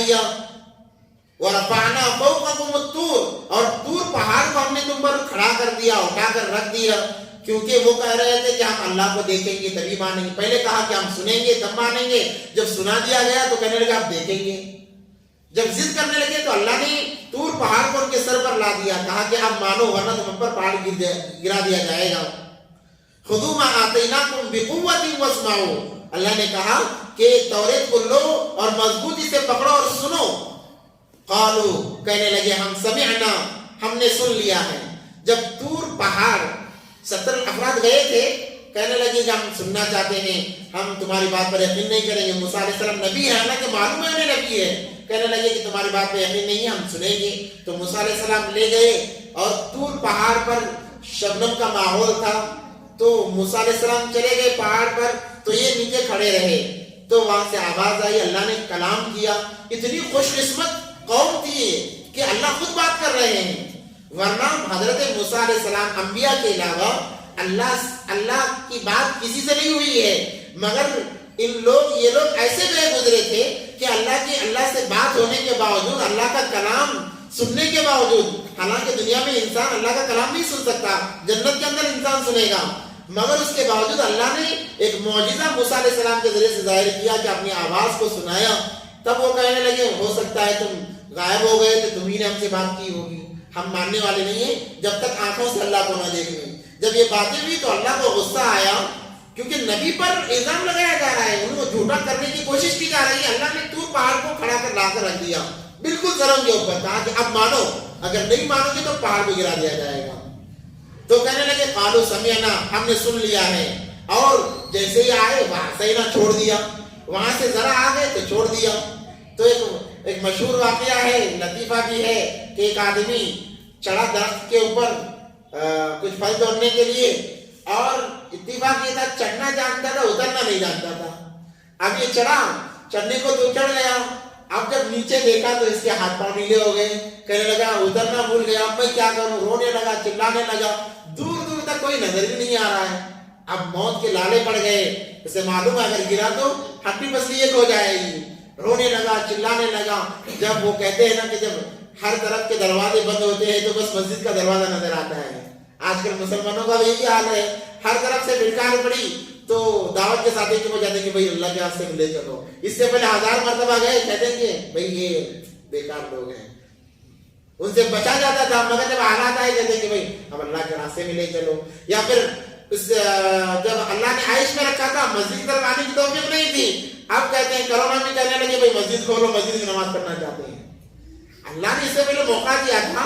دیا. وَرَفَعْنَا فَوْقَكُمُ الطُّورَ, اور طور پہاڑ کو ہم نے تم پر کھڑا کر دیا, اٹھا کر رکھ دیا, کیونکہ وہ کہہ رہے تھے کہ ہم اللہ کو دیکھیں گے تبھی مانیں گے. پہلے کہا کہ ہم سنیں گے تب مانیں گے, جب سنا دیا گیا تو کہنے لگے آپ دیکھیں گے. جب ضد کرنے لگے تو اللہ نے طور پہاڑ کو ان کے سر پر لا دیا, کہا کہ اب مانو ورنہ تم پر پہاڑ گرا دیا جائے گا. خُذُوا مَا آتَيْنَاكُمْ بِقُوَّةٍ وَاسْمَعُوا, اللہ نے کہا کہ توریت کو لو اور مضبوطی سے پکڑو اور سنو. قالوا, کہنے لگے ہم سمعنا, ہم نے سن لیا ہے. جب طور پہاڑ 70 افراد گئے تھے, کہنے لگے کہ ہم سننا چاہتے ہیں, ہم تمہاری بات پر یقین نہیں کریں گے. موسیٰ علیہ السلام نبی ہے, حالانکہ معلوم ہے انہیں نبی ہے, کہنے لگے کہ تمہاری بات پہ یقین نہیں ہے, ہم سنیں گے. تو موسیٰ علیہ السلام لے گئے اور طور پہاڑ پر شبنم کا ماحول تھا, تو موسیٰ علیہ السلام چلے گئے پہاڑ پر, تو یہ نیچے کھڑے رہے. تو وہاں سے آواز آئی, اللہ نے کلام کیا. اتنی خوش قسمت قوم تھی کہ اللہ خود بات کر رہے ہیں, ورنہ حضرت موسیٰ علیہ السلام انبیاء کے علاوہ اللہ کی بات کسی سے نہیں ہوئی ہے. مگر یہ لوگ ایسے گئے گزرے تھے کہ اللہ سے بات ہونے کے باوجود, اللہ کا کلام سننے کے باوجود, حالانکہ دنیا میں انسان اللہ کا کلام نہیں سن سکتا, جنت کے اندر انسان سنے گا, مگر اس کے باوجود اللہ نے ایک معجزہ موسیٰ علیہ السلام کے ذریعے سے ظاہر کیا کہ اپنی آواز کو سنایا. تب وہ کہنے لگے ہو سکتا ہے تم غائب ہو گئے تو تمہیں نے ہم سے بات کی ہوگی, ہم ماننے والے نہیں ہیں جب تک آنکھوں سے اللہ کو نہ دیکھ لیں. جب یہ باتیں ہوئی تو اللہ کو غصہ آیا, کیونکہ نبی پر الزام لگایا جا رہا ہے, ان کو جھوٹا کرنے کی کوشش کی جا رہی ہے. اللہ نے طور پہاڑ کو کھڑا کر لا کر رکھ دیا بالکل سرم کے اوپر, کہا کہ اب مانو, اگر نہیں مانو گے تو پہاڑ کو گرا دیا جائے گا. تو کہنے لگے قالوا سمعنا, ہم نے سن لیا ہے. اور جیسے ہی آئے وہاں سے نہ چھوڑ دیا, وہاں سے ذرا آ گئے تو چھوڑ دیا. تو ایک مشہور واقعہ ہے, لطیفہ بھی ہے, کہ ایک آدمی چڑھا درخت کے اوپر کچھ پھل توڑنے کے لیے, اور اتفاق یہ تھا چڑھنا جانتا تھا, اترنا نہیں جانتا تھا. اب یہ چڑھنے کو تو چڑھ گیا, اب جب نیچے دیکھا تو اس کے ہاتھ پاؤں نیلے ہو گئے, کہنے لگا اترنا بھول گیا, اب میں کیا کروں, رونے لگا, چلانے لگا. دور دور تک کوئی نظر بھی نہیں آ رہا ہے. اب موت کے لالے پڑ گئے, اسے معلوم ہے اگر گرا تو ہڈی پسلی ایک ہو جائے گی. رونے لگا, چلانے لگا. جب وہ کہتے ہیں نا کہ جب ہر طرف کے دروازے بند ہوتے ہیں تو بس مسجد کا دروازہ نظر آتا ہے. آج کل مسلمانوں کا یہی حال ہے, ہر طرف سے بھٹکار پڑی تو دعوت کے ساتھ ہو جاتے ہیں کہ بھائی اللہ کے راستے میں لے چلو. اس سے پہلے 1000 مرتبہ گئے, کہتے ہیں کہ بھائی یہ بیکار لوگ ہیں, ان سے بچا جاتا تھا. مگر جب حالات آئے کہتے ہیں کہ بھائی اب اللہ کے راستے میں لے چلو. یا پھر جب اللہ نے عائش میں رکھا تھا, مسجد کی طرف آنے کی توفیق نہیں تھی, اب کہتے ہیں کرونا میں کہنے لگے بھائی مسجد کھولو, مسجد کی نماز پڑھنا چاہتے ہیں. اللہ نے اس سے پہلے موقع دیا تھا,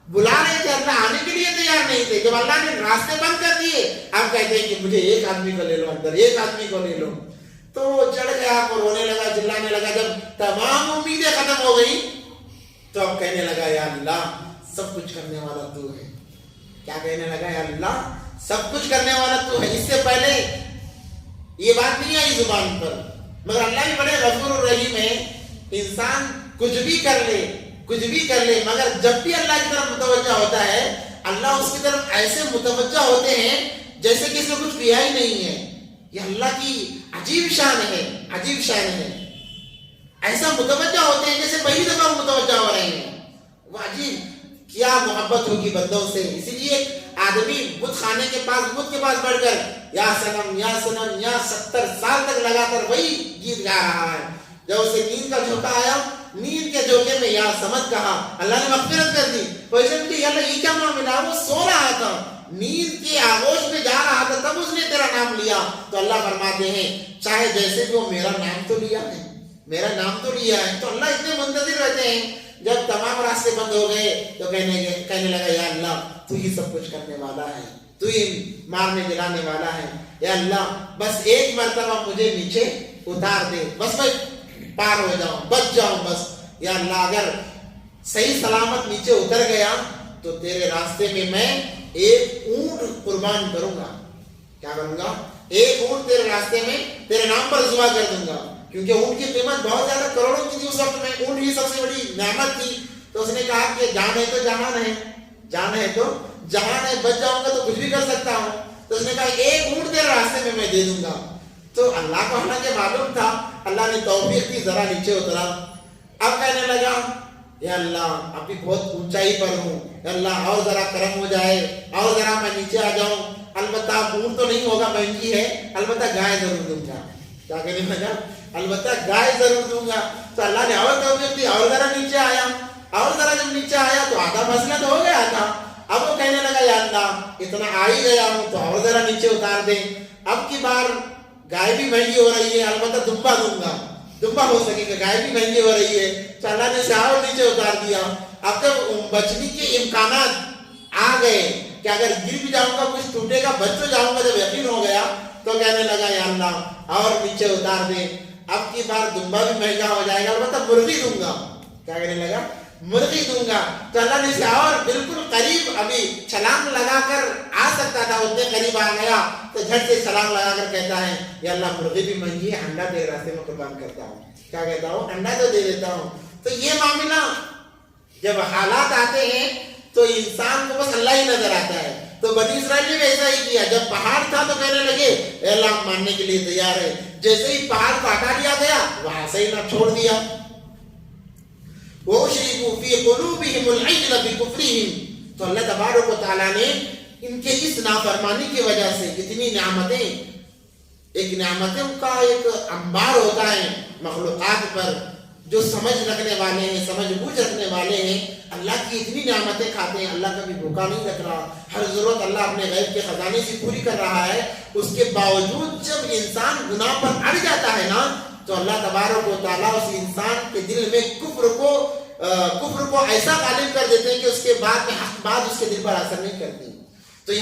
بلا رہے تھے, اللہ آنے کے لیے تیار نہیں تھے. جب اللہ نے راستے بند کر دیے, اب کہتے ہیں کہ مجھے ایک آدمی کو لے لو اندر, ایک آدمی کو لے لو. تو چڑھ گیا, اور رونے لگا, چلانے لگا. جب تمام امیدیں ختم ہو گئی تو اب کہنے لگا یا اللہ سب کچھ کرنے والا تو ہے. کیا کہنے لگا, یا اللہ سب کچھ کرنے والا تو ہے. اس سے پہلے یہ بات نہیں آئی زبان پر, مگر اللہ بھی بڑے غفور الرحیم ہے. انسان کچھ بھی کر لے, مگر جب بھی اللہ کی طرف متوجہ ہوتا ہے, اللہ اس کی طرف ایسے متوجہ ہوتے ہیں جیسے کہ اس نے کچھ کیا ہی نہیں ہے. یہ اللہ کی عجیب شان ہے. ایسا متوجہ ہوتے ہیں جیسے پہلی دفعہ متوجہ ہو رہے ہیں. وہ عجیب کیا محبت ہوگی بندوں سے. اسی لیے آدمی بت خانے کے پاس, بت کے پاس بیٹھ کر یا سنم یا سنم یا 70 سال تک لگاتار وہی گیت گا رہا ہے. جب اسے نیند کا جھونکا آیا, نیند کے جھونکے میں یا سمجھ کہا, اللہ نے مغفرت کر دی. پوزیشن کی اللہ یہ کیا معاملہ, وہ سو رہا تھا, نیند کے آغوش میں جا رہا تھا, تب اس نے تیرا نام لیا. تو اللہ فرماتے ہیں چاہے جیسے بھی وہ میرا نام تو لیا ہے, تو اللہ اتنے منتظر رہتے ہیں. جب تمام راستے بند ہو گئے تو کہنے لگا یا اللہ تو ہی سب کچھ کرنے والا ہے, تو ہی مارنے جلانے والا ہے. یا اللہ بس ایک مرتبہ مجھے نیچے اتار دے, بس میں پار ہو جاؤں, بچ جاؤں بس. یا اللہ اگر صحیح سلامت نیچے اتر گیا تو تیرے راستے میں ایک اونٹ قربان کروں گا. کیا کروں گا, ایک اونٹ تیرے راستے میں تیرے نام پر ذبح کر دوں گا. کیونکہ اونٹ کی قیمت بہت زیادہ کروڑوں کی تھی اس وقت میں, اونٹ ہی سب سے بڑی نعمت تھی. تو اس نے کہا کہ جان ہے تو جہان ہے, بچ جاؤں گا تو کچھ بھی کر سکتا ہوں. تو اس نے کہا ایک اونٹ تیرے راستے میں دے دوں گا. تو اللہ کو حالانکہ معلوم تھا, اللہ نے توفیق دی, ذرا نیچے اترا. اب کہنے لگا یا اللہ ابھی بہت اونچائی پر ہوں، یا اللہ اور ذرا کرم ہو جائے، اور ذرا میں نیچے آ جاؤں، البتہ اونٹ تو نہیں ہوگا، مہنگی ہے، البتہ گائے ضرور دوں گا. کیا کہنے لگا؟ البتہ گائے ضرور دوں گا. تو اللہ نے اور توفیق دی، اور ذرا نیچے آیا، اور ذرا جب نیچے آیا تو آدھا مسئلہ تو ہو گیا تھا. اب وہ کہنے لگا یا اللہ اتنا آ ہی گیا ہوں تو اور ذرا نیچے اتار دے. اب کی بار گائے بھی مہنگی ہو رہی ہے، البتہ دمبا دوں گا، دمبا ہو سکے گا، گائے بھی مہنگی ہو رہی ہے. تو اللہ نے اور نیچے اتار دیا. اب جب بچنے کے امکانات آ گئے کہ اگر گر بھی جاؤں گا کچھ ٹوٹے گا، بچ تو جاؤں گا، جب یقین ہو گیا تو کہنے لگا یا اللہ اور نیچے اتار دے. اب کی بار دمبا بھی مہنگا ہو جائے گا، البتہ مرغی دوں گا. کیا کہنے لگا؟ مرغی دوں گا. تو اللہ نے اور بالکل قریب ابھی چھلانگ لگا کر آ سکتا تھا، اتنے قریب آ گیا تو جھٹ سے چھلانگ لگا کر کہتا ہے یا اللہ مرغی بھی مہنگی ہے، انڈا تیرے راستے میں قربان کرتا ہوں. کیا کہتا ہوں؟ انڈا تو دے دیتا ہوں. تو یہ معاملہ جب حالات آتے ہیں تو انسان کو بس اللہ ہی نظر آتا ہے. تو بنی اسرائیل نے بھی ایسا ہی کیا. جب پہاڑ تھا تو کہنے لگے اے اللہ ہم ماننے کے لیے تیار ہے. جیسے ہی پہاڑ کو ہٹا دیا گیا وہاں سے ہی نہ چھوڑ دیا. وَأُشْرِبُوا فِي قُلُوبِهِمُ الْعِجْلَ بِكُفْرِهِمْ. تو اللہ تبارک و تعالیٰ نے ان کے اس نافرمانی کی وجہ سے اتنی نعمتیں، ایک نعمتوں کا ایک انبار ہوتا ہے مخلوقات پر، جو سمجھ رکھنے والے ہیں، سمجھ بوجھ رکھنے والے ہیں، اللہ کی اتنی نعمتیں کھاتے ہیں. اللہ کبھی بھوکا نہیں رکھ رہا، ہر ضرورت اللہ اپنے غیب کے خزانے سے پوری کر رہا ہے. اس کے باوجود جب انسان گناہ پر اڑ جاتا ہے نا تو اللہ تبارک و تعالیٰ اس انسان کے دل میں کفر کو ایسا غالب کر دیتے ہیں کہ اس کے بعد میں حق بات اس کے دل پر اثر نہیں کرتی.